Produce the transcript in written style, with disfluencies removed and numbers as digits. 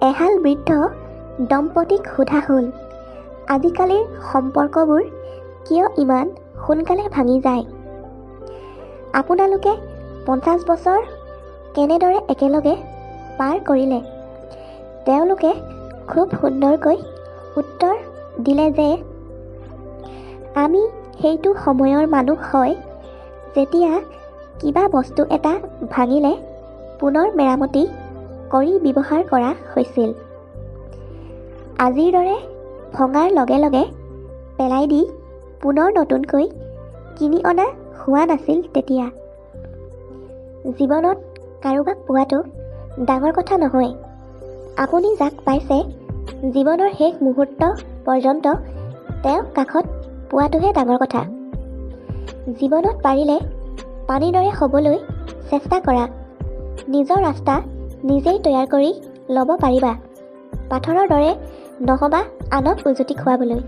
এহাল বৃদ্ধ দম্পতীক সোধা হ'ল, আজিকালিৰ সম্পৰ্কবোৰ কিয় ইমান সোনকালে ভাঙি যায়? আপোনালোকে 50 বছৰ কেনেদৰে একেলগে পাৰ কৰিলে? তেওঁলোকে খুব সুন্দৰকৈ উত্তৰ দিলে যে, আমি সেইটো সময়ৰ মানুহ হয় যেতিয়া কিবা বস্তু এটা ভাঙিলে পুনৰ মেৰামতি কৰি ব্যৱহাৰ কৰা হৈছিল। আজিৰ দৰে ভঙাৰ লগে লগে পেলাই দি পুনৰ নতুনকৈ কিনি অনা হোৱা নাছিল তেতিয়া। জীৱনত কাৰোবাক পোৱাটো ডাঙৰ কথা নহয়। আপুনি যাক পাইছে জীৱনৰ শেষ মুহূৰ্ত পৰ্যন্ত তেওঁক কাষত পোৱাটোহে ডাঙৰ কথা। জীৱনত পাৰিলে পানীৰ দৰে হ'বলৈ চেষ্টা কৰা। নিজৰ ৰাস্তা নিজেই তৈয়াৰ কৰি ল'ব পাৰিবা। পাথৰৰ দৰে নহ'বা আনক উজুতি খুৱাবলৈ।